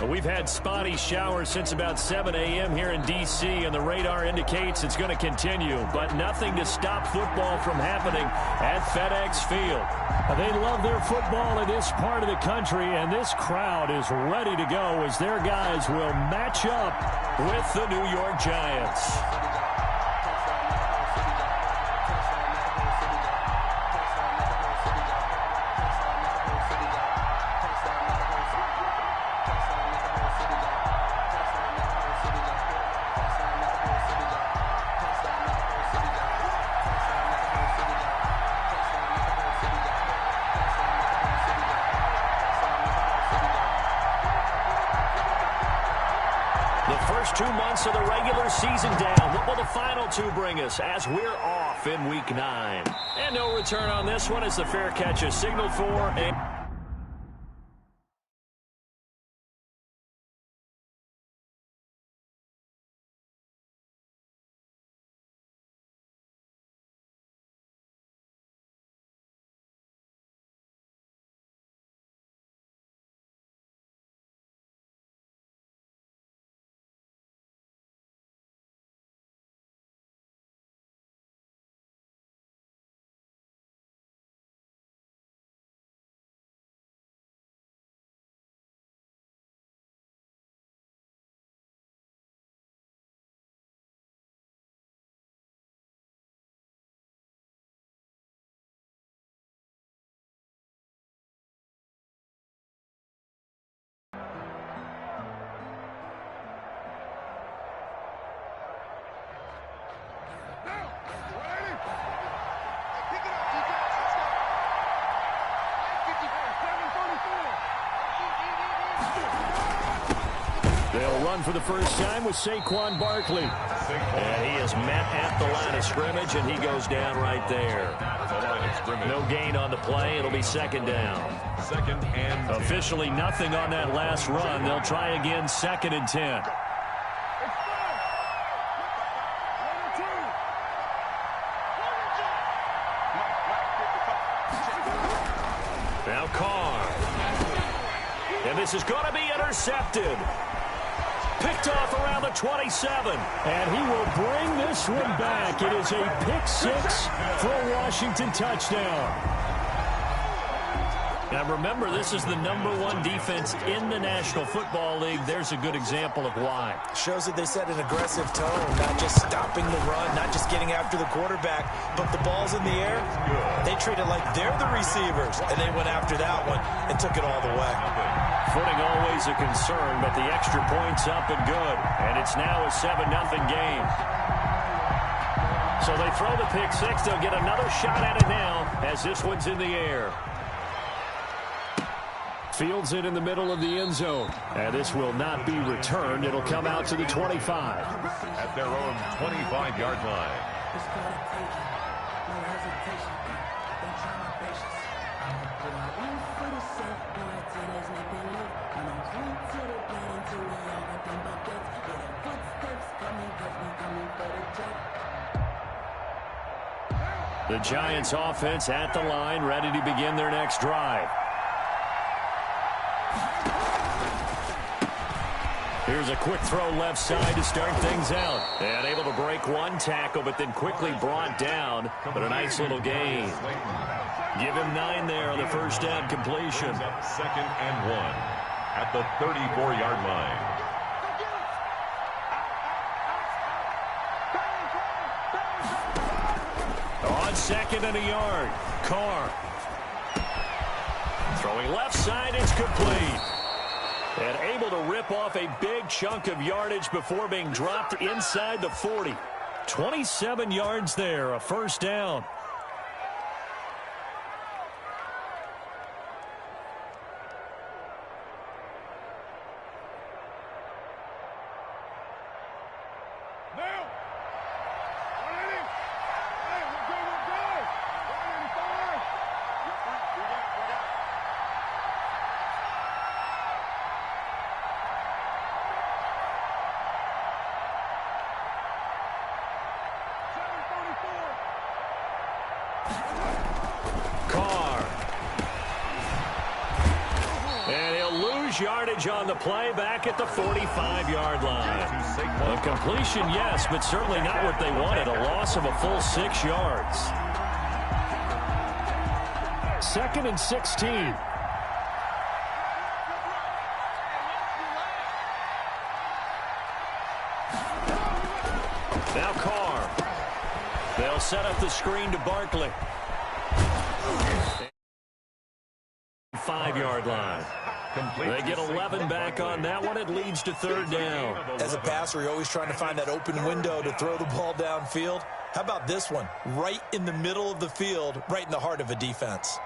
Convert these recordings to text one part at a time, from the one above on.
We've had spotty showers since about 7 a.m. here in D.C., and the radar indicates it's going to continue, but nothing to stop football from happening at FedEx Field. They love their football in this part of the country, and this crowd is ready to go as their guys will match up with the New York Giants. First 2 months of the regular season down. What will the final two bring us as we're off in Week 9? And no return on this one as the fair catch is signaled for. They'll run for the first time with Saquon Barkley. And he is met at the line of scrimmage, and he goes down right there. No gain on the play. It'll be second down. Second and 10. Officially nothing on that last run. They'll try again, second and 10. Now Carr. And this is going to be intercepted. Picked off around the 27. And he will bring this one back. It is a pick-6 for a Washington touchdown. Now remember, this is the #1 defense in the National Football League. There's a good example of why. Shows that they set an aggressive tone, not just stopping the run, not just getting after the quarterback, but the ball's in the air. They treat it like they're the receivers, and they went after that one and took it all the way. Footing always a concern, but the extra point's up and good. And it's now a 7-0 game. So they throw the pick-6. They'll get another shot at it now as this one's in the air. Fields it in the middle of the end zone. And this will not be returned. It'll come out to the 25. At their own 25-yard line. The Giants offense at the line, ready to begin their next drive. Here's a quick throw left side to start things out. And able to break one tackle, but then quickly brought down. But a nice little gain. Give him 9 there on the first down completion. Second and 1 at the 34-yard line. On second and a yard, Carr. Throwing left side, it's complete. And able to rip off a big chunk of yardage before being dropped inside the 40. 27 yards there, a first down. lose yardage on the play back at the 45-yard line. A completion, yes, but certainly not what they wanted. A loss of a full 6 yards. 2nd and 16. Now Carr. They'll set up the screen to Barkley. 5-yard line. They get 11 back on that one. It leads to 3rd down. As a passer, you're always trying to find that open window to throw the ball downfield. How about this one? Right in the middle of the field, right in the heart of a defense.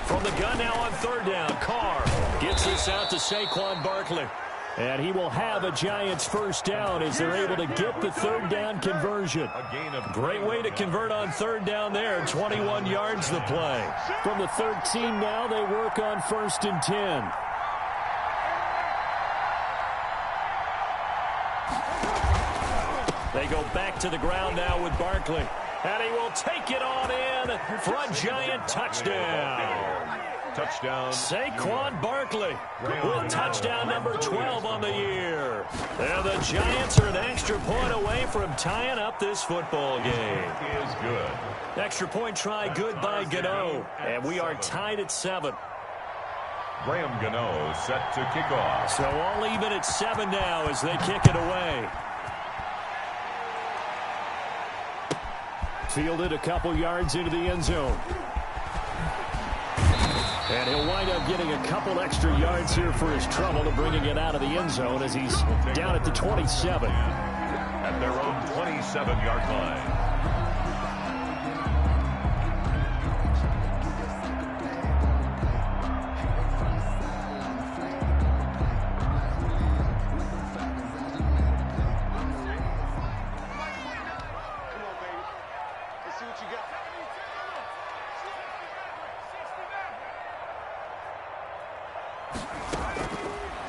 From the gun now on 3rd down, Carr gets this out to Saquon Barkley. And he will have a Giants 1st down as they're able to get the 3rd down conversion. Great way to convert on 3rd down there. 21 yards the play. From the 13 now, they work on 1st and 10. They go back to the ground now with Barkley. And he will take it on in for a Giant touchdown. Touchdown. Saquon Barkley with touchdown number 12 on the year. And the Giants are an extra point away from tying up this football game. Is good. Extra point try good by Gano. And we are tied at 7. Graham Gano set to kick off. So all even at 7 now as they kick it away. Fielded a couple yards into the end zone. And he'll wind up getting a couple extra yards here for his trouble to bringing it out of the end zone as he's down at the 27. At their own 27-yard line.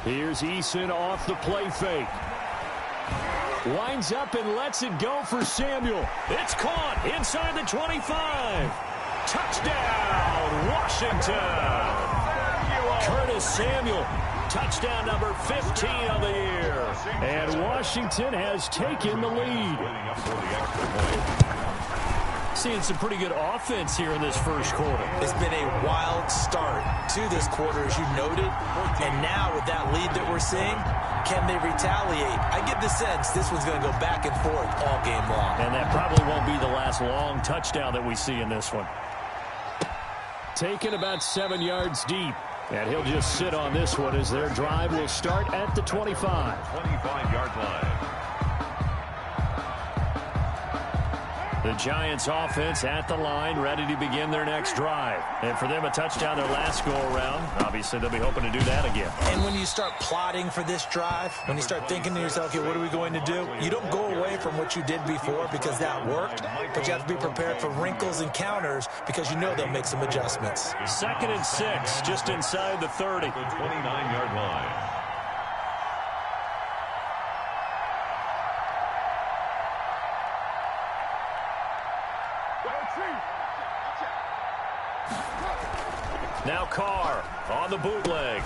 Here's Eason off the play fake. Winds up and lets it go for Samuel. It's caught inside the 25. Touchdown, Washington. Curtis Samuel, touchdown number 15 of the year. And Washington has taken the lead. Seeing some pretty good offense here in this first quarter. It's been a wild start to this quarter, as you noted. And now with that lead that we're seeing, can they retaliate? I get the sense this one's going to go back and forth all game long. And that probably won't be the last long touchdown that we see in this one. Taken about 7 yards deep. And he'll just sit on this one as their drive will start at the 25. 25-yard line. The Giants offense at the line, ready to begin their next drive. And for them, a touchdown their last go-around. Obviously, they'll be hoping to do that again. And when you start plotting for this drive, when you start thinking to yourself, okay, what are we going to do? You don't go away from what you did before because that worked, but you have to be prepared for wrinkles and counters because you know they'll make some adjustments. 2nd and 6, just inside the 30. The 29-yard line. Now Carr on the bootleg.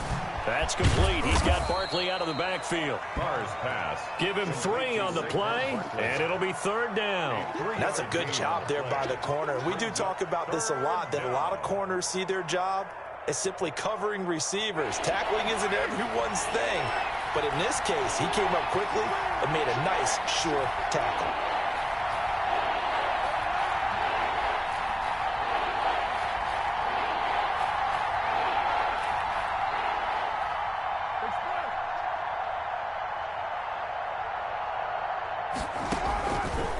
That's complete. He's got Barkley out of the backfield. Carr's pass. Give him 3 on the play, and it'll be 3rd down. That's a good job there by the corner. We do talk about this a lot, that a lot of corners see their job as simply covering receivers. Tackling isn't everyone's thing. But in this case, he came up quickly and made a nice, sure tackle.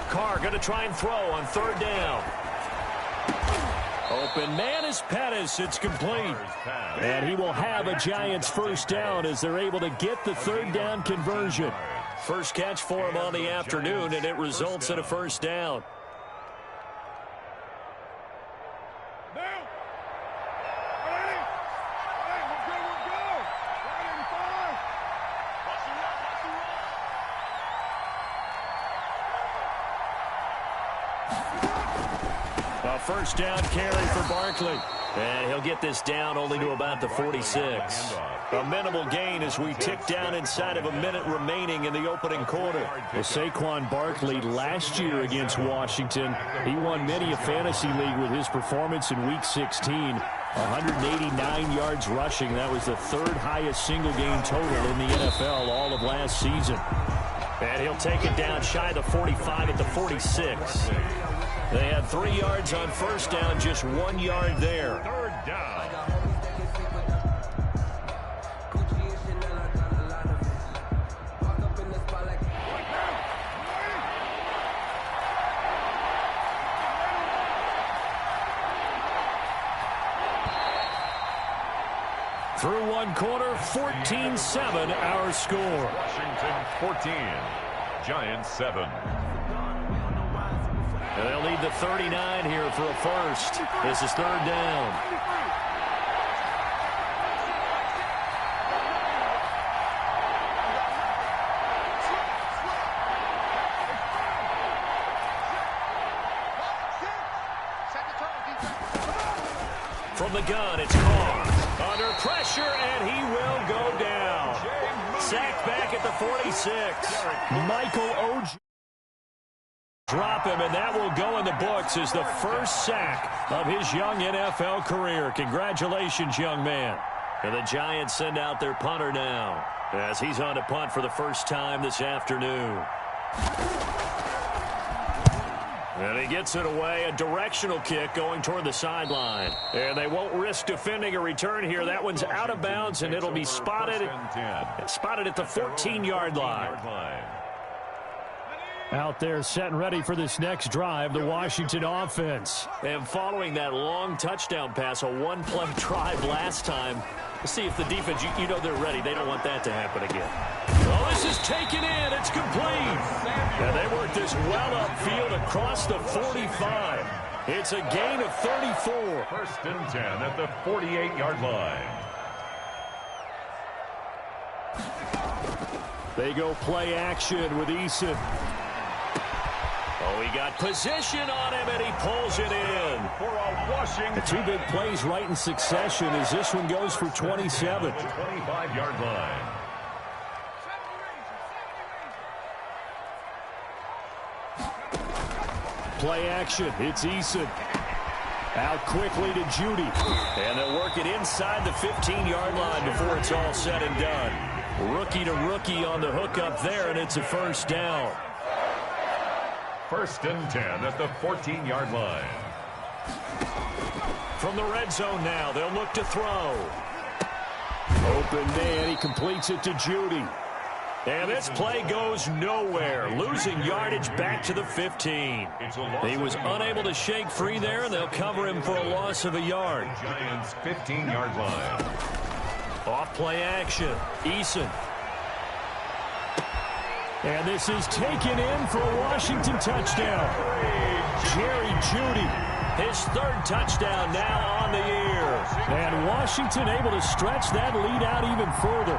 Carr going to try and throw on 3rd down. Open man is Pettis. It's complete. And he will have a Giants 1st down as they're able to get the 3rd down conversion. First catch for him on the afternoon, and it results in a 1st down. first down carry for Barkley. And he'll get this down only to about the 46. A minimal gain as we tick down inside of a minute remaining in the opening quarter. Well, Saquon Barkley last year against Washington, he won many a fantasy league with his performance in Week 16. 189 yards rushing. That was the third highest single game total in the NFL all of last season. And he'll take it down shy of the 45 at the 46. They had 3 yards on first down, just 1 yard there. Third down. Through one quarter, 14-7 our score. Washington 14, Giants 7. And they'll need the 39 here for a first. This is third down. From the gun, it's Carr. Under pressure, and he will go down. Sacked back at the 46. Michael Oj. Drop him, and that will go in the books as the first sack of his young NFL career. Congratulations, young man. And the Giants send out their punter now as he's on to punt for the first time this afternoon. And he gets it away, a directional kick going toward the sideline. And they won't risk defending a return here. That one's out of bounds, and it'll be spotted at the 14-yard line. Out there set and ready for this next drive, the Washington offense. And following that long touchdown pass, a one-play drive last time, let's see if the defense, you know they're ready. They don't want that to happen again. Oh, this is taken in. It's complete. And they work this well upfield across the 45. It's a gain of 34. First and 10 at the 48-yard line. They go play action with Eason. Oh, he got position on him, and he pulls it in. For a Washington. The two big plays right in succession as this one goes for 27. 25-yard line. Play action. It's Eason. Out quickly to Judy. And they'll work it inside the 15-yard line before it's all said and done. Rookie to rookie on the hook up there, and it's a first down. First and 10 at the 14-yard line. From the red zone now, they'll look to throw. Open man, he completes it to Judy. And this play goes nowhere. Losing yardage back to the 15. He was unable to shake free there, and they'll cover him for a loss of a yard. Giants 15-yard line. Off play action. Eason. And this is taken in for a Washington touchdown. Jerry Judy. His third touchdown now on the year. And Washington able to stretch that lead out even further.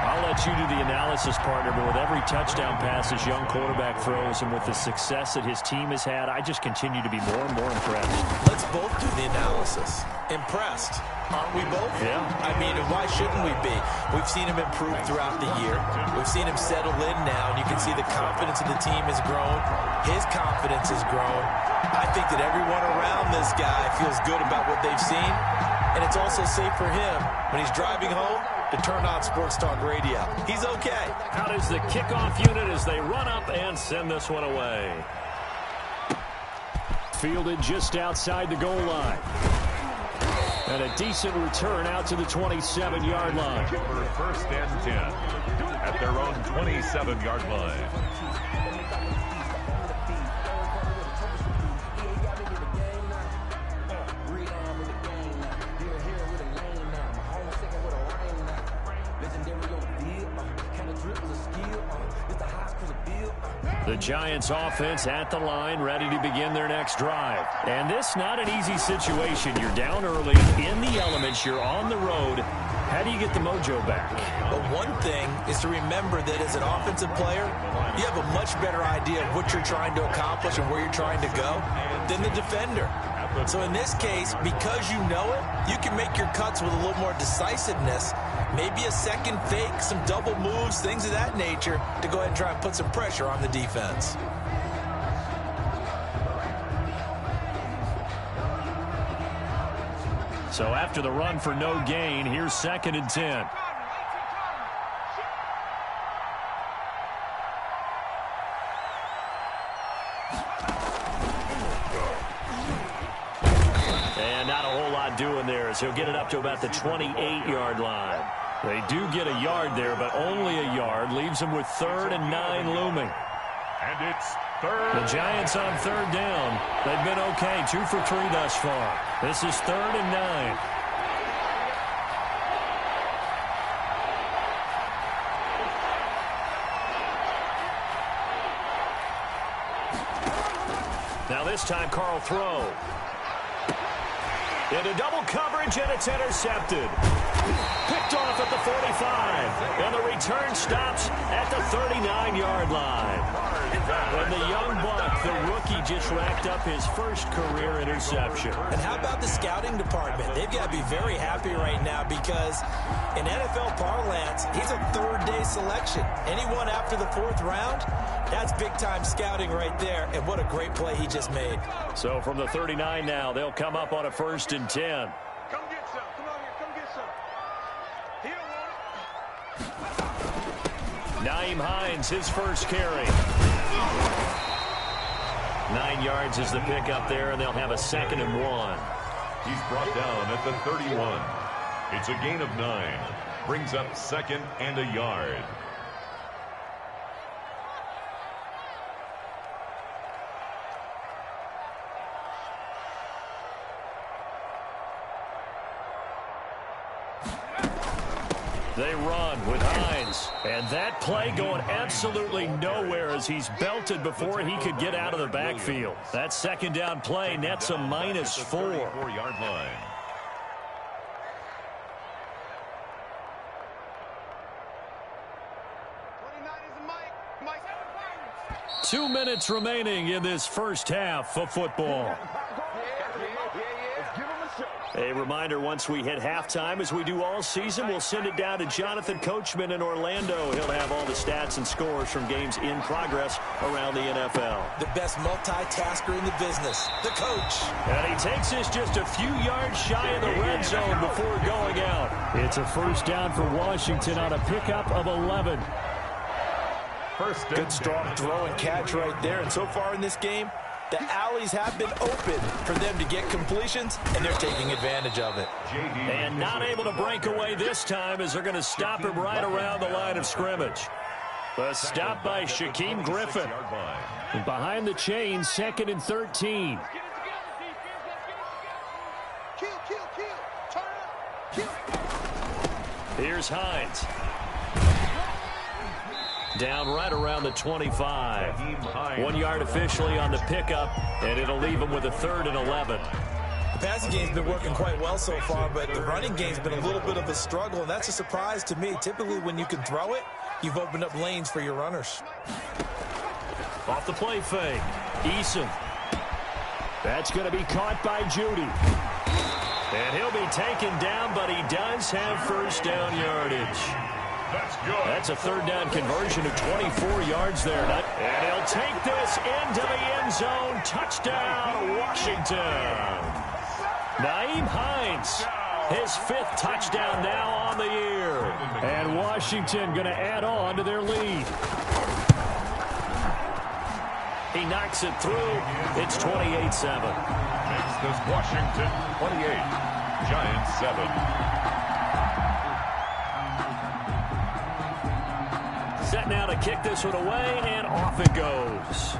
I'll let you do the analysis, partner, but with every touchdown pass his young quarterback throws and with the success that his team has had, I just continue to be more and more impressed. Let's both do the analysis. Impressed. Aren't we both? Yeah. I mean, why shouldn't we be? We've seen him improve throughout the year. We've seen him settle in now, and you can see the confidence of the team has grown. His confidence has grown. I think that everyone around this guy feels good about what they've seen, and it's also safe for him when he's driving home to turn on Sports Talk Radio. He's okay. Out is the kickoff unit as they run up and send this one away. Fielded just outside the goal line. And a decent return out to the 27-yard line. For first and 10 at their own 27-yard line. The Giants offense at the line, ready to begin their next drive. And this not an easy situation. You're down early, in the elements, you're on the road. How do you get the mojo back? But one thing is to remember that as an offensive player, you have a much better idea of what you're trying to accomplish and where you're trying to go than the defender. So in this case, because you know it, you can make your cuts with a little more decisiveness, maybe a second fake, some double moves, things of that nature, to go ahead and try and put some pressure on the defense. So after the run for no gain, here's 2nd and 10. And not a whole lot doing there, as he'll get it up to about the 28-yard line. They do get a yard there, but only a yard. Leaves them with 3rd and 9 looming. And it's 3rd. The Giants on 3rd down. They've been okay, 2 for 3 thus far. This is 3rd and 9. Now this time, Carl throw. Into double coverage, and it's intercepted. Picked off at the 45. And the return stops at the 39-yard line. And the young buck, the rookie, just racked up his first career interception. And how about the scouting department? They've got to be very happy right now because in NFL parlance, he's a 3rd-day selection. Anyone after the 4th round, that's big-time scouting right there. And what a great play he just made. So from the 39 now, they'll come up on a 1st and 10. Come get some. Come on here. Come get some. He don't want it. Nyheim Hines, his first carry. 9 yards is the pickup there, and they'll have a 2nd and 1. He's brought down at the 31. It's a gain of 9. Brings up 2nd and a yard. They run with Hines. And that play going absolutely nowhere as he's belted before he could get out of the backfield. That 2nd down play nets a -4. 4-yard line. Mike. 2 minutes remaining in this first half of football. A reminder, once we hit halftime, as we do all season, we'll send it down to Jonathan Coachman in Orlando. He'll have all the stats and scores from games in progress around the NFL. The best multitasker in the business, the coach. And he takes us just a few yards shy of the red zone before going out. It's a 1st down for Washington on a pickup of 11. Good strong throw and catch right there. And so far in this game, the alleys have been open for them to get completions, and they're taking advantage of it. And not able to break away this time as they're going to stop him right around the line of scrimmage. The stop by Shaquem Griffin. Behind the chains, 2nd and 13. Here's Hines. Down right around the 25. 1 yard officially on the pickup, and it'll leave him with a 3rd and 11. The passing game's been working quite well so far, but the running game's been a little bit of a struggle, and that's a surprise to me. Typically, when you can throw it, you've opened up lanes for your runners. Off the play fake. Eason. That's going to be caught by Judy. And he'll be taken down, but he does have 1st down yardage. That's a 3rd down conversion of 24 yards there. And he'll take this into the end zone. Touchdown, Washington. Nyheim Hines, his 5th touchdown now on the year. And Washington going to add on to their lead. He knocks it through. It's 28-7. Makes this Washington 28. Giants 7. Set now to kick this one away, and off it goes.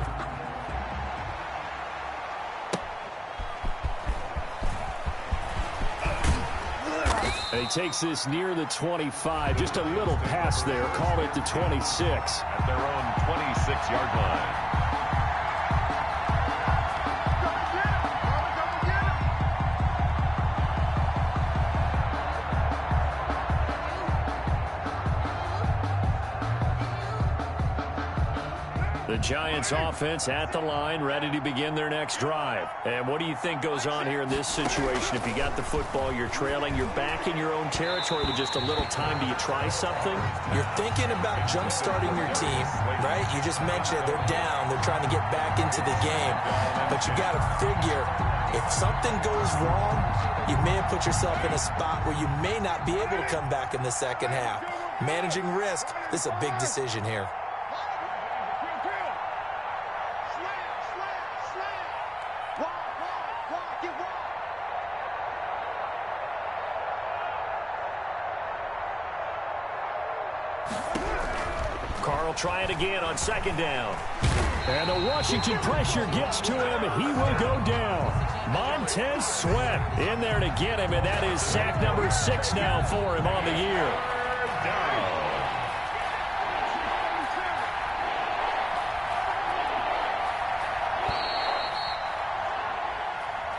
And he takes this near the 25. Just a little pass there. Call it the 26. At their own 26-yard line. The Giants offense at the line, ready to begin their next drive. And what do you think goes on here in this situation? If you got the football, you're trailing, you're back in your own territory with just a little time. Do you try something? You're thinking about jump-starting your team, right? You just mentioned it. They're down. They're trying to get back into the game. But you got to figure, if something goes wrong, you may have put yourself in a spot where you may not be able to come back in the second half. Managing risk, this is a big decision here. Carl try it again on second down. And the Washington pressure gets to him. He will go down. Montez Sweat in there to get him, and that is sack number 6 now for him on the year.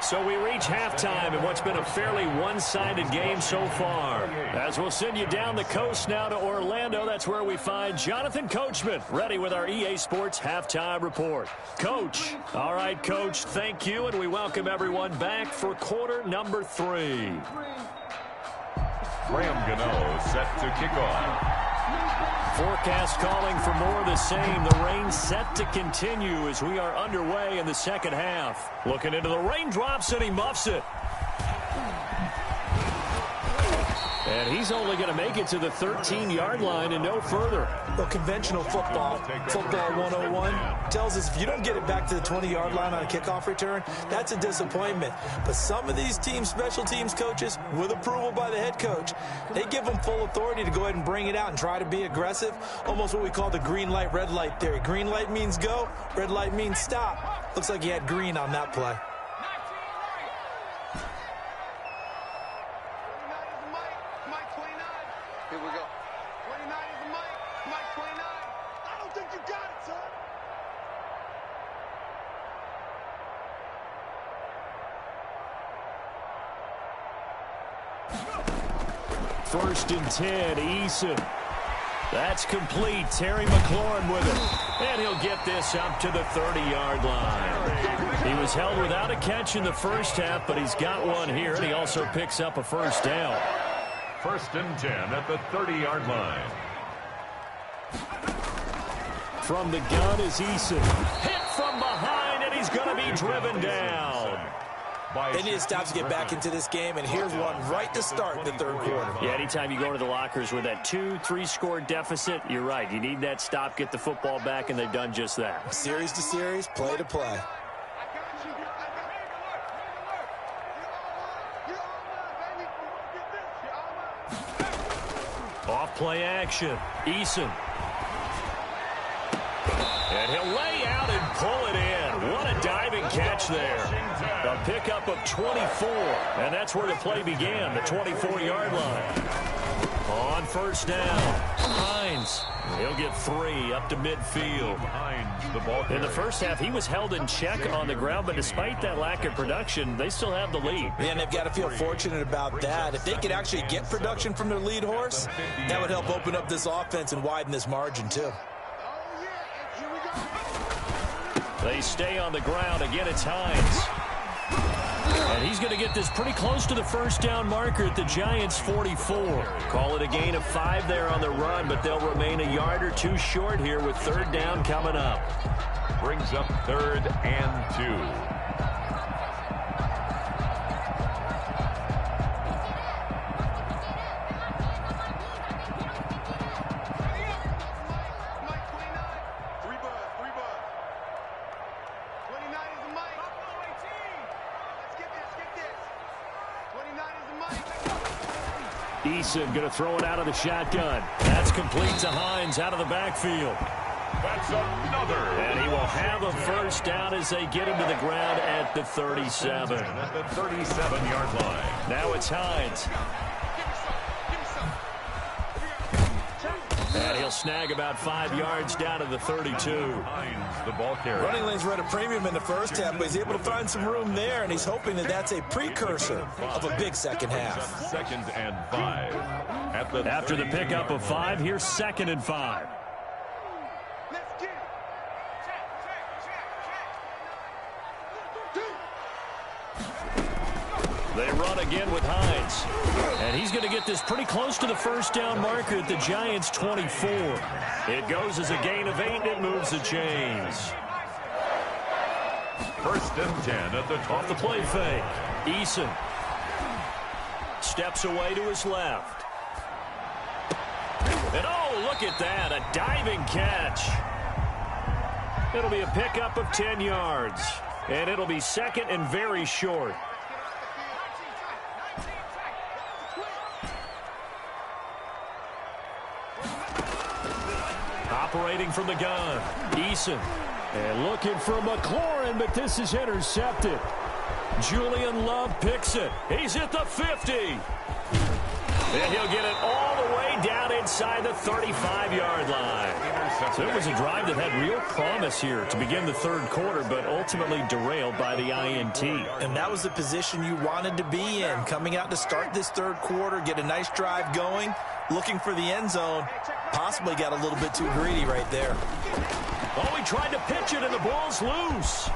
So we reach halftime in what's been a fairly one-sided game so far. As we'll send you down the coast now to Orlando, that's where we find Jonathan Coachman, ready with our EA Sports Halftime Report. Coach. All right, Coach, thank you, and we welcome everyone back for quarter number 3. Graham Gano set to kick off. Forecast calling for more of the same. The rain set to continue as we are underway in the second half. Looking into the raindrops, and he muffs it. And he's only going to make it to the 13-yard line and no further. Well, conventional football 101, tells us if you don't get it back to the 20-yard line on a kickoff return, that's a disappointment. But some of these team special teams coaches, with approval by the head coach, they give them full authority to go ahead and bring it out and try to be aggressive, almost what we call the green light, red light theory. Green light means go, red light means stop. Looks like he had green on that play. Here we go. 29 is the mic. Mike 29. I don't think you got it, son. First and 10, Eason. That's complete. Terry McLaurin with it. And he'll get this up to the 30-yard line. He was held without a catch in the first half, but he's got one here, and he also picks up a first down. First and 10 at the 30-yard line. From the gun is Eason. Hit from behind, and he's going to be driven down. They need to stop to get back into this game, and here's one right to start the third quarter. Yeah, anytime you go to the lockers with that 2-3 score deficit, you're right. You need that stop, get the football back, and they've done just that. Series to series, play to play. Off play action. Eason. And he'll lay out and pull it in. What a diving catch there. A pickup of 24. And that's where the play began, the 24-yard line. On first down, Hines. He'll get 3 up to midfield. In the first half, he was held in check on the ground, but despite that lack of production, they still have the lead. And they've got to feel fortunate about that. If they could actually get production from their lead horse, that would help open up this offense and widen this margin, too. They stay on the ground. Again, it's Hines. And he's going to get this pretty close to the first down marker at the Giants' 44. Call it a gain of 5 there on the run, but they'll remain a yard or 2 short here with third down coming up. Brings up 3rd and 2. Eason going to throw it out of the shotgun. That's complete to Hines out of the backfield. That's another. And he will have a first down as they get him to the ground at the 37. At the 37-yard line. Now it's Hines. And he'll snag about 5 yards down to the 32. Hines, the ball carrier. Running lanes were at a premium in the first half, but he's able to find some room there, and he's hoping that that's a precursor of a big second half. 2nd and 5. After the pickup of 5, here's 2nd and 5. Let's get it. They run again with Hines. And he's going to get this pretty close to the first down marker at the Giants' 24. It goes as a gain of 8, and it moves the chains. 1st and 10 at the top. Off the play fake. Eason steps away to his left. And oh, look at that, a diving catch. It'll be a pickup of 10 yards. And it'll be 2nd and very short. Operating from the gun, Eason. And looking for McLaurin, but this is intercepted. Julian Love picks it. He's at the 50. And he'll get it all the way down inside the 35-yard line. So it was a drive that had real promise here to begin the 3rd quarter, but ultimately derailed by the INT. And that was the position you wanted to be in, coming out to start this 3rd quarter, get a nice drive going, looking for the end zone. Possibly got a little bit too greedy right there. Oh, he tried to pitch it, and the ball's loose.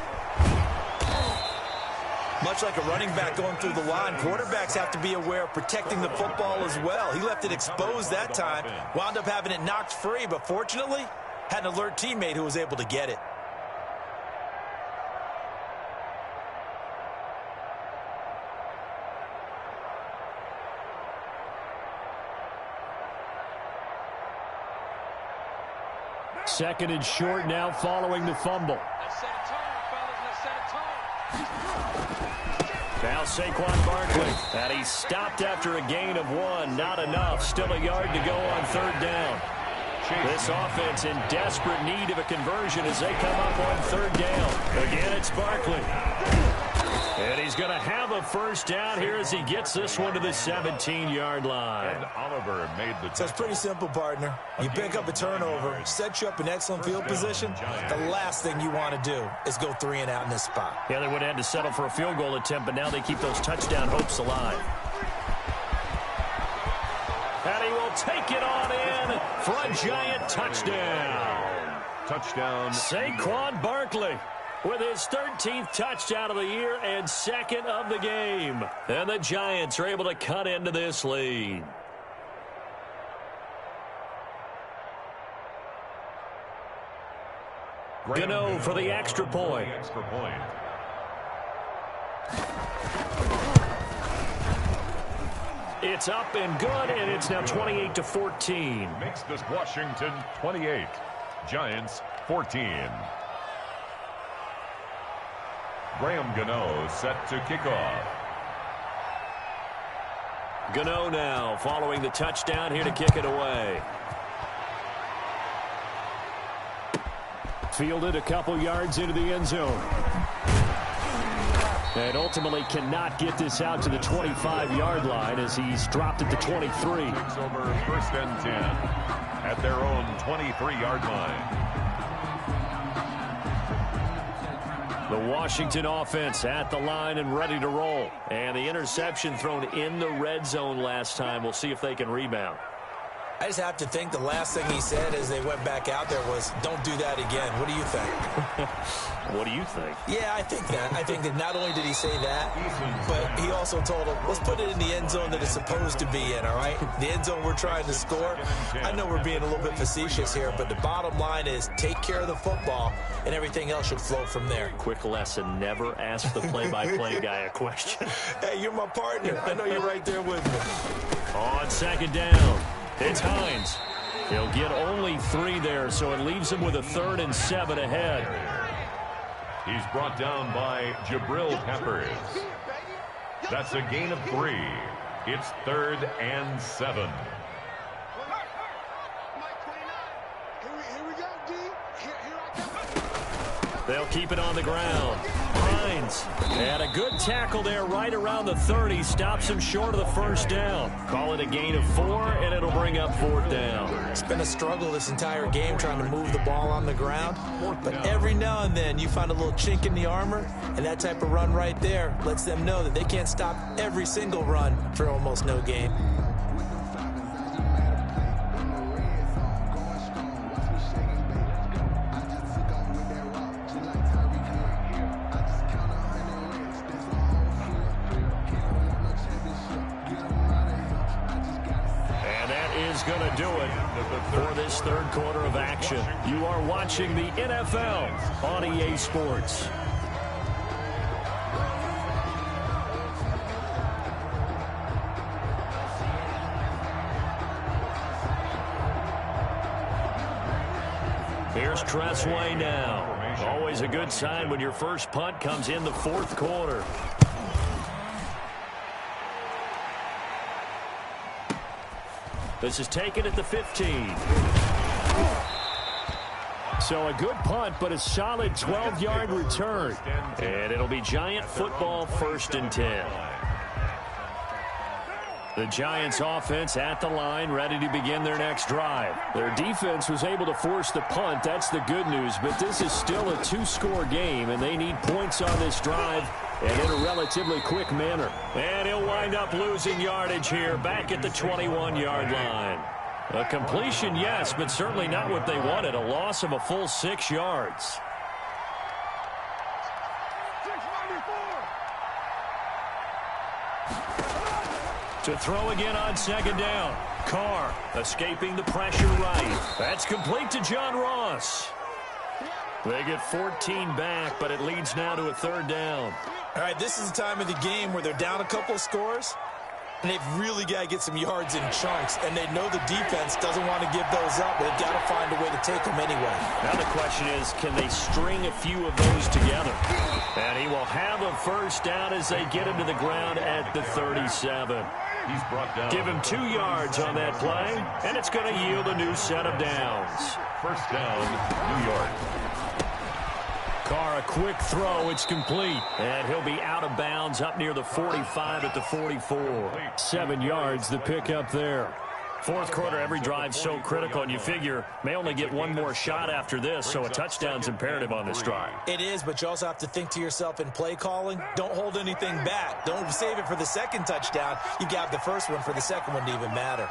Much like a running back going through the line, quarterbacks have to be aware of protecting the football as well. He left it exposed that time, wound up having it knocked free, but fortunately, had an alert teammate who was able to get it. Second and short now following the fumble. Now Saquon Barkley. And he's stopped after a gain of 1. Not enough. Still a yard to go on 3rd down. This offense in desperate need of a conversion as they come up on 3rd down. Again, it's Barkley. And he's going to have a first down here as he gets this one to the 17-yard line. And Oliver made the. So it's pretty simple, partner. You pick up a turnover, set you up in excellent field position. The last thing you want to do is go 3 and out in this spot. Yeah, they would have had to settle for a field goal attempt, but now they keep those touchdown hopes alive. And he will take it on in for a Giant touchdown. Touchdown. Saquon Barkley with his 13th touchdown of the year and 2nd of the game. And the Giants are able to cut into this lead. Gano for the extra point. It's up and good, and it's now 28-14. Makes this Washington 28. Giants 14. Graham Gano set to kick off. Gano now following the touchdown here to kick it away. Fielded a couple yards into the end zone. And ultimately cannot get this out to the 25-yard line as he's dropped at the 23. Takes over 1st and 10 at their own 23-yard line. The Washington offense at the line and ready to roll. And the interception thrown in the red zone last time. We'll see if they can rebound. I just have to think the last thing he said as they went back out there was, don't do that again. What do you think? What do you think? Yeah, I think that. I think that not only did he say that, but he also told him, let's put it in the end zone that it's supposed to be in, all right? The end zone we're trying to score. I know we're being a little bit facetious here, but the bottom line is take care of the football, and everything else should flow from there. Quick lesson, never ask the play-by-play guy a question. Hey, you're my partner. I know you're right there with me. On 2nd down, it's Hines. He'll get only 3 there, so it leaves him with a 3rd and 7 ahead. He's brought down by Jabril Peppers. That's a gain of 3. It's 3rd and 7. Here we go, D. Here I come. They'll keep it on the ground. lines. And a good tackle there right around the 30. Stops him short of the first down. Call it a gain of 4, and it'll bring up 4th down. It's been a struggle this entire game trying to move the ball on the ground. But every now and then you find a little chink in the armor, and that type of run right there lets them know that they can't stop every single run for almost no gain. Going to do it for this third quarter of action. You are watching the NFL on EA Sports. Here's Tressway now. Always a good sign when your first punt comes in the fourth quarter. This is taken at the 15. So a good punt, but a solid 12-yard return. And it'll be Giant football, 1st and 10. The Giants offense at the line, ready to begin their next drive. Their defense was able to force the punt. That's the good news, but this is still a 2-score game, and they need points on this drive and in a relatively quick manner. And he'll wind up losing yardage here back at the 21-yard line. A completion, yes, but certainly not what they wanted. A loss of a full 6 yards. To throw again on 2nd down. Carr escaping the pressure right. That's complete to John Ross. They get 14 back, but it leads now to a 3rd down. All right, this is the time of the game where they're down a couple of scores, and they've really got to get some yards in chunks, and they know the defense doesn't want to give those up. They've got to find a way to take them anyway. Now the question is, can they string a few of those together? And he will have a 1st down as they get him to the ground at the 37. He's brought down. Give him 2 yards on that play, and it's going to yield a new set of downs. 1st down, New York. Carr, a quick throw. It's complete. And he'll be out of bounds up near the 45 at the 44. 7 yards, the pickup there. Fourth quarter, every drive so critical, and you figure may only get one more shot after this, so a touchdown's imperative on this drive. It is, but you also have to think to yourself in play calling, don't hold anything back. Don't save it for the second touchdown. You got the first one for the second one to even matter.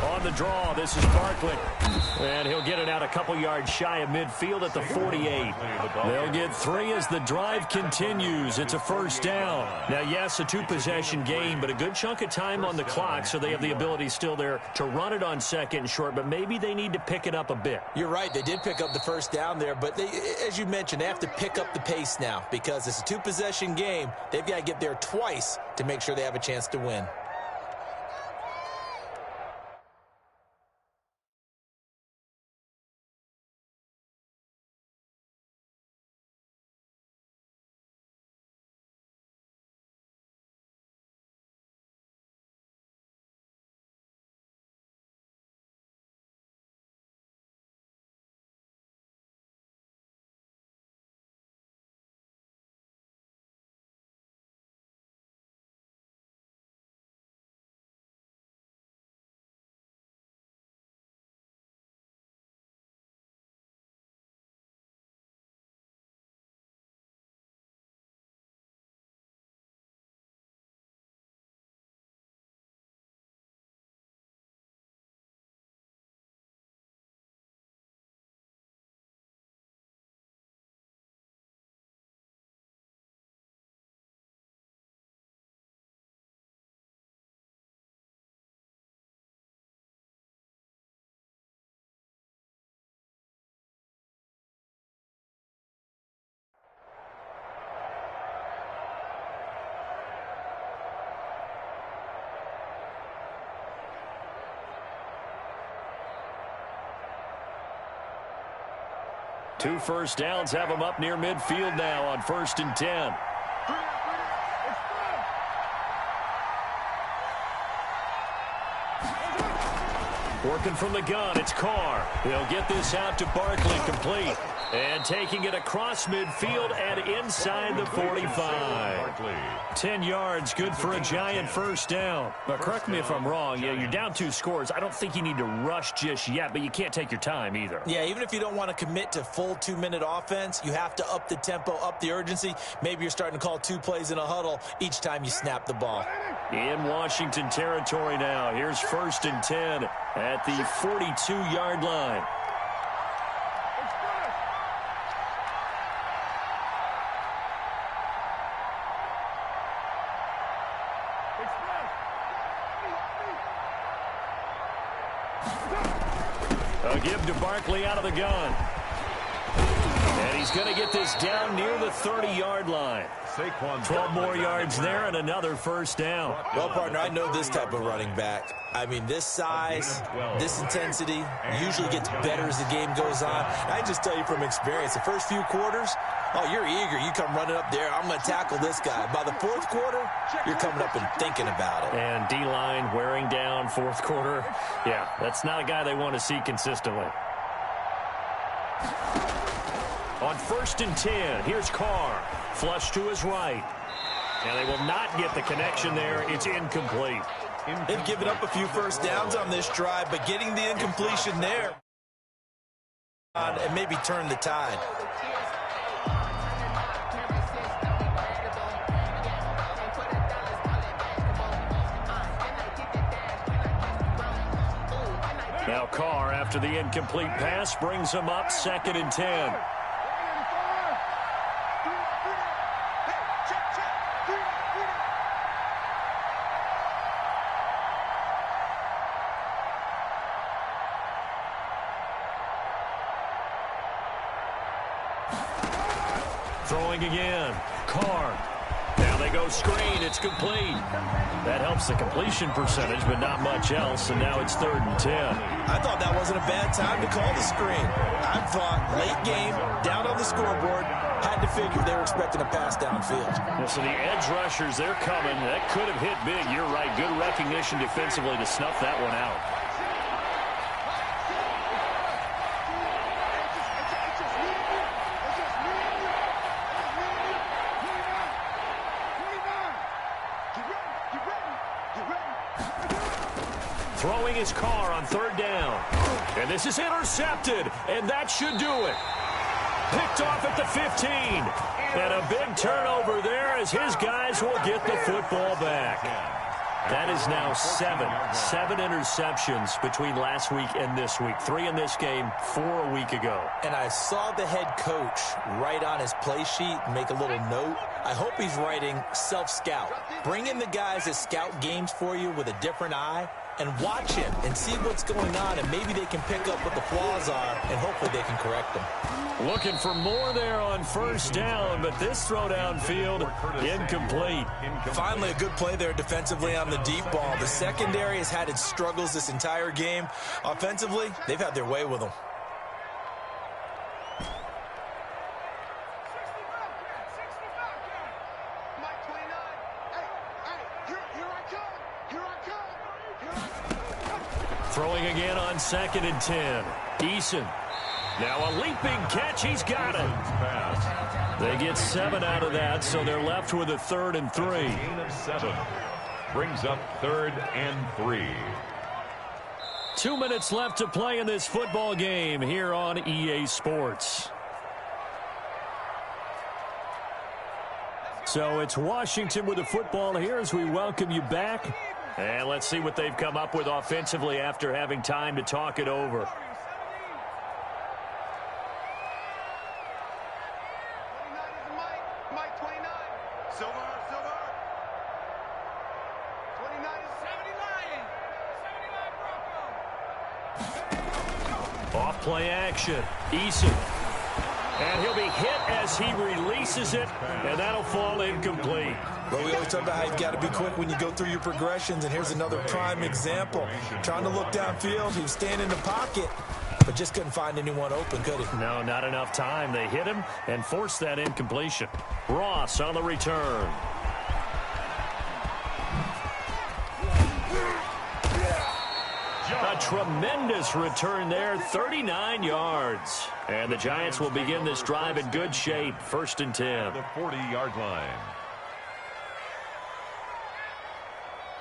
On the draw, this is Barkley. And he'll get it out a couple yards shy of midfield at the 48. They'll get 3 as the drive continues. It's a 1st down. Now, yes, a 2-possession game, but a good chunk of time on the clock, so they have the ability still there to run it on 2nd and short, but maybe they need to pick it up a bit. You're right. They did pick up the 1st down there, but they, as you mentioned, they have to pick up the pace now because it's a 2-possession game. They've got to get there twice to make sure they have a chance to win. Two 1st downs have them up near midfield now on 1st and 10. Working from the gun, it's Carr. He'll get this out to Barkley, complete. And taking it across midfield and inside the 45. 10 yards, good for a Giant first down. But correct me if I'm wrong, you're down 2 scores. I don't think you need to rush just yet, but you can't take your time either. Yeah, even if you don't want to commit to full 2-minute offense, you have to up the tempo, up the urgency. Maybe you're starting to call 2 plays in a huddle each time you snap the ball. In Washington territory now. Here's 1st and 10 at the 42-yard line. A give to Barkley out of the gun. And he's going to get this down near the 30-yard line. 12 more yards there and another first down. Well, partner, I know this type of running back. I mean, this size, this intensity usually gets better as the game goes on. And I just tell you from experience, the first few quarters, oh, you're eager. You come running up there, I'm going to tackle this guy. By the 4th quarter, you're coming up and thinking about it. And D-line wearing down 4th quarter. Yeah, that's not a guy they want to see consistently. On 1st and 10, here's Carr. Flush to his right. And they will not get the connection there. It's incomplete. They've given up a few first downs on this drive, but getting the incompletion there and maybe turn the tide. Now Carr, after the incomplete pass, brings him up 2nd and 10. Throwing again. Carr. Now they go screen. It's complete. That helps the completion percentage, but not much else, and now it's 3rd and 10. I thought that wasn't a bad time to call the screen. I thought late game, down on the scoreboard, had to figure they were expecting a pass downfield. Yeah, so the edge rushers, they're coming. That could have hit big. You're right. Good recognition defensively to snuff that one out. Throwing his Carr on 3rd down. And this is intercepted, and that should do it. Picked off at the 15. And a big turnover there as his guys will get the football back. That is now 7 interceptions between last week and this week. 3 in this game, 4 a week ago. And I saw the head coach write on his play sheet, make a little note. I hope he's writing self-scout. Bring in the guys that scout games for you with a different eye and watch him and see what's going on, and maybe they can pick up what the flaws are, and hopefully they can correct them. Looking for more there on 1st down, but this throw downfield incomplete. Finally, a good play there defensively on the deep ball. The secondary has had its struggles this entire game. Offensively, they've had their way with them. Throwing again on 2nd and 10. Eason. Now a leaping catch. He's got it. They get 7 out of that, so they're left with a 3rd and 3. Gain of 7. Brings up 3rd and 3. 2 minutes left to play in this football game here on EA Sports. So it's Washington with the football here as we welcome you back. And let's see what they've come up with offensively after having time to talk it over. Off play action. Eason. And he'll be hit as he releases it, and that'll fall incomplete. Well, we always talk about how you've got to be quick when you go through your progressions, and here's another prime example. Trying to look downfield, he was staying in the pocket, but just couldn't find anyone open, could he? No, not enough time. They hit him and forced that incompletion. Ross on the return. A tremendous return there, 39 yards. And the Giants will begin this drive in good shape, 1st and 10. The 40-yard line.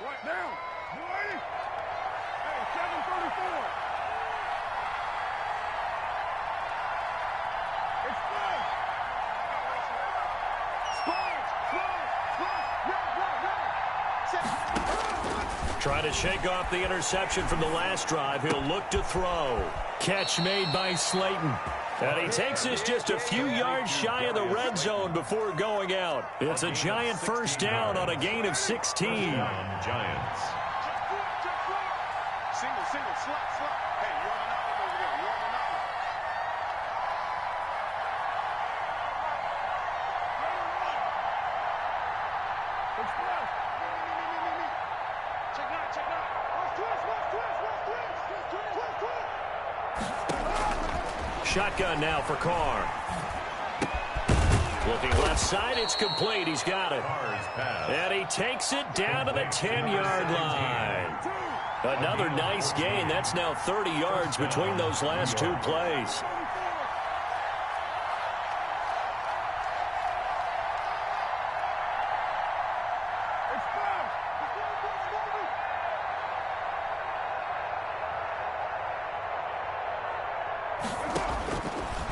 Right down, boy. Hey, 734. It's fun. Trying to shake off the interception from the last drive. He'll look to throw. Catch made by Slayton. And he takes this just a few yards shy of the red zone before going out. It's a Giant first down on a gain of 16. Giants. Single, slot. Hey, you're on the line over there. You're on the line. Check out. Twist. Shotgun now for Carr. Looking left side, it's complete. He's got it. And he takes it down to the 10-yard line. Another nice gain. That's now 30 yards between those last two plays.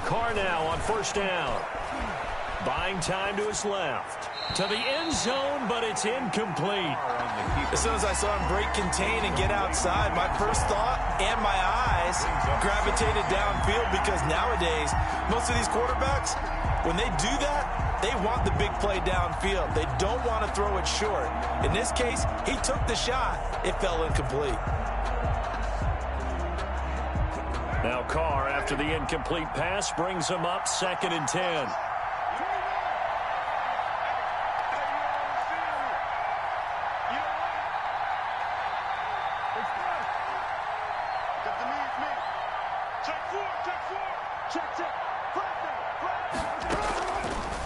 Carr now on first down. Buying time to his left. To the end zone, but it's incomplete. As soon as I saw him break contain and get outside, my first thought and my eyes gravitated downfield, because nowadays, most of these quarterbacks, when they do that, they want the big play downfield. They don't want to throw it short. In this case, he took the shot. It fell incomplete. Now Carr, after the incomplete pass, brings him up 2nd and 10.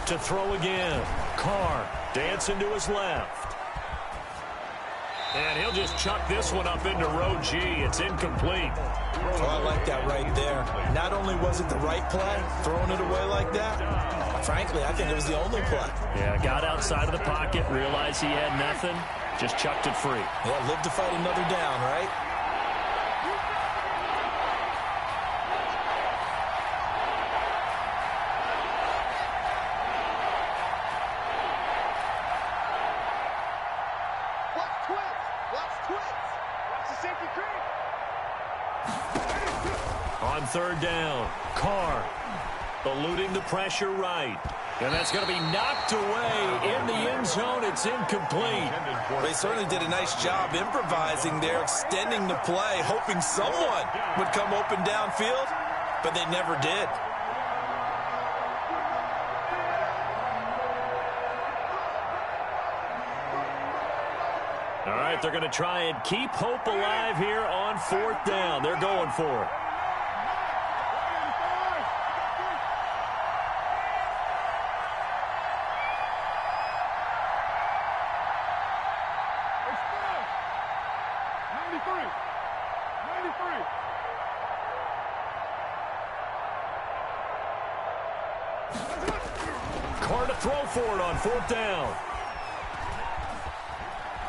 To throw again. Carr dancing to his left. And he'll just chuck this one up into row G. It's incomplete. Oh, I like that right there. Not only was it the right play, throwing it away like that, frankly, I think it was the only play. Yeah, got outside of the pocket, realized he had nothing, just chucked it free. Yeah, live to fight another down, right? On 3rd down, Carr eluding the pressure right. And that's going to be knocked away in the end zone. It's incomplete. They certainly did a nice job improvising there, extending the play, hoping someone would come open downfield, but they never did. All right, they're going to try and keep hope alive here on 4th down. They're going for it. Carr to throw for it on 4th down.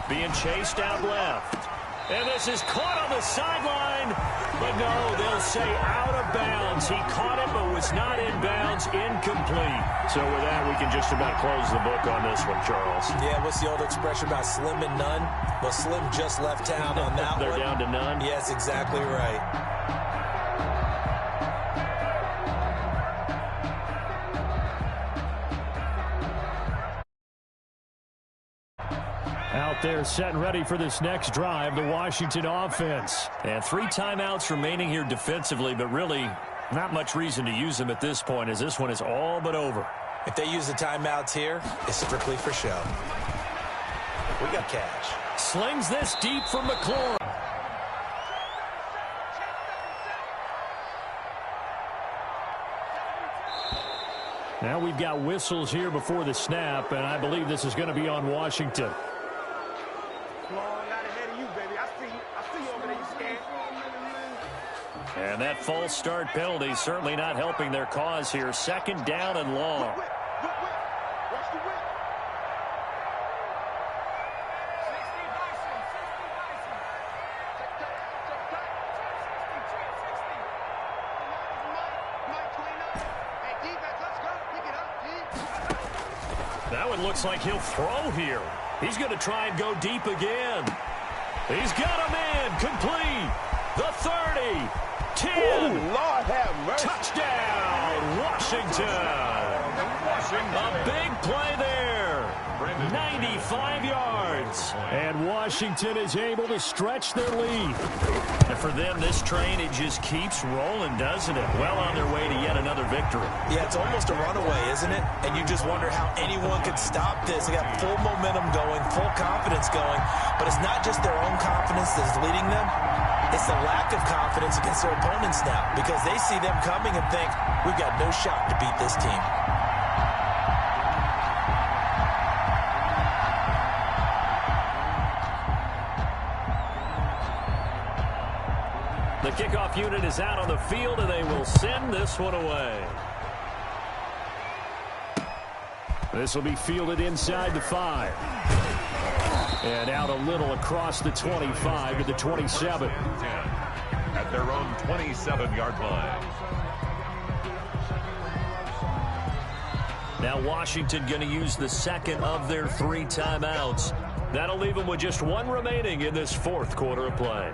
Being chased out left. And this is caught on the sideline. But no, they'll say out of bounds. He caught it but was not in bounds. Incomplete. So with that, we can just about close the book on this one, Charles. Yeah, what's the old expression about slim and none? Well, Slim just left town on that They're one. down to none? Yes, exactly right. Out there set and ready for this next drive, the Washington offense. And 3 timeouts remaining here defensively, but really not much reason to use them at this point, as this one is all but over. If they use the timeouts here, it's strictly for show. We got cash. Slings this deep for McLaurin. Now we've got whistles here before the snap, and I believe this is going to be on Washington. Long out ahead of you, baby. I see you over there, you scared. And that false start penalty certainly not helping their cause here. Second down and long. That one looks like he'll throw here. He's going to try and go deep again. He's got him in. Complete. The 30. 10. Ooh, Lord have mercy. Touchdown, Washington. A big play there. 95 yards. And Washington is able to stretch their lead. And for them, this train, it just keeps rolling, doesn't it? Well on their way to yet another victory. Yeah, it's almost a runaway, isn't it? And you just wonder how anyone could stop this. They got full momentum going, full confidence going. But it's not just their own confidence that's leading them. It's the lack of confidence against their opponents now, because they see them coming and think, we've got no shot to beat this team. The kickoff unit is out on the field, and they will send this one away. This will be fielded inside the 5. And out a little across the 25 to the 27. At their own 27-yard line. Now Washington going to use the second of their 3 timeouts. That'll leave them with just 1 remaining in this 4th quarter of play.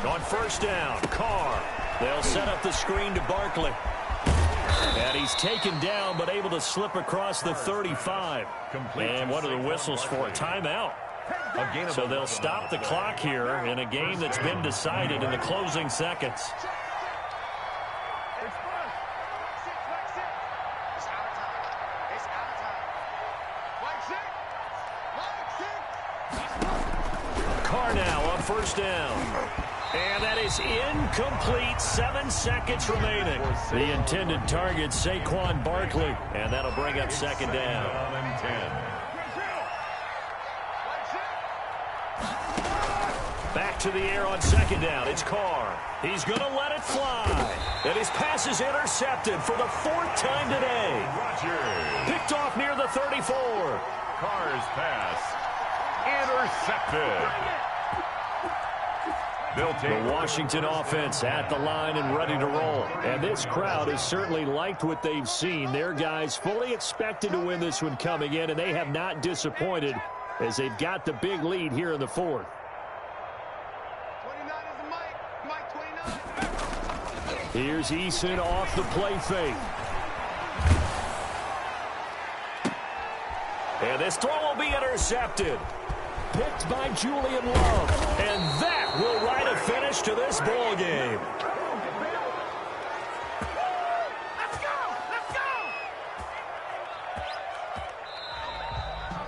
On first down, Carr. They'll set up the screen to Barkley. And he's taken down, but able to slip across the 35. And what are the whistles for? A timeout. So they'll stop the clock here in a game that's been decided in the closing seconds. Carr now on first down. And that is incomplete. 7 seconds remaining. The intended target, Saquon Barkley. And that'll bring up second down. Back to the air on second down. It's Carr. He's going to let it fly. And his pass is intercepted for the 4th time today. Picked off near the 34. Carr's pass intercepted. The Washington offense at the line and ready to roll. And this crowd has certainly liked what they've seen. Their guys fully expected to win this one coming in, and they have not disappointed as they've got the big lead here in the 4th. 29 is the Mike. Mike 29. Here's Eason off the play fake. And this throw will be intercepted. Picked by Julian Love. And that will write a finish to this ball game.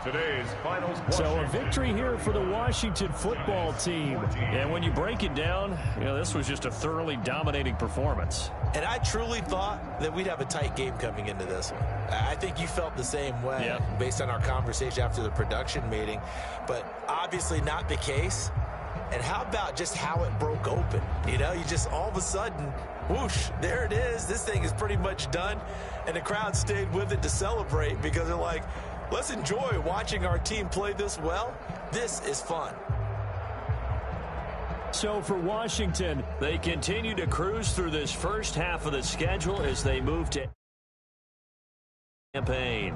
Today's finals. So a victory here for the Washington football team. And when you break it down, you know, this was just a thoroughly dominating performance. And I truly thought that we'd have a tight game coming into this one. I think you felt the same way based on our conversation after the production meeting. But obviously not the case. And how about just how it broke open? You know, you just all of a sudden, whoosh, there it is. This thing is pretty much done. And the crowd stayed with it to celebrate because they're like, let's enjoy watching our team play this well. This is fun. So for Washington, they continue to cruise through this first half of the schedule as they move to campaign.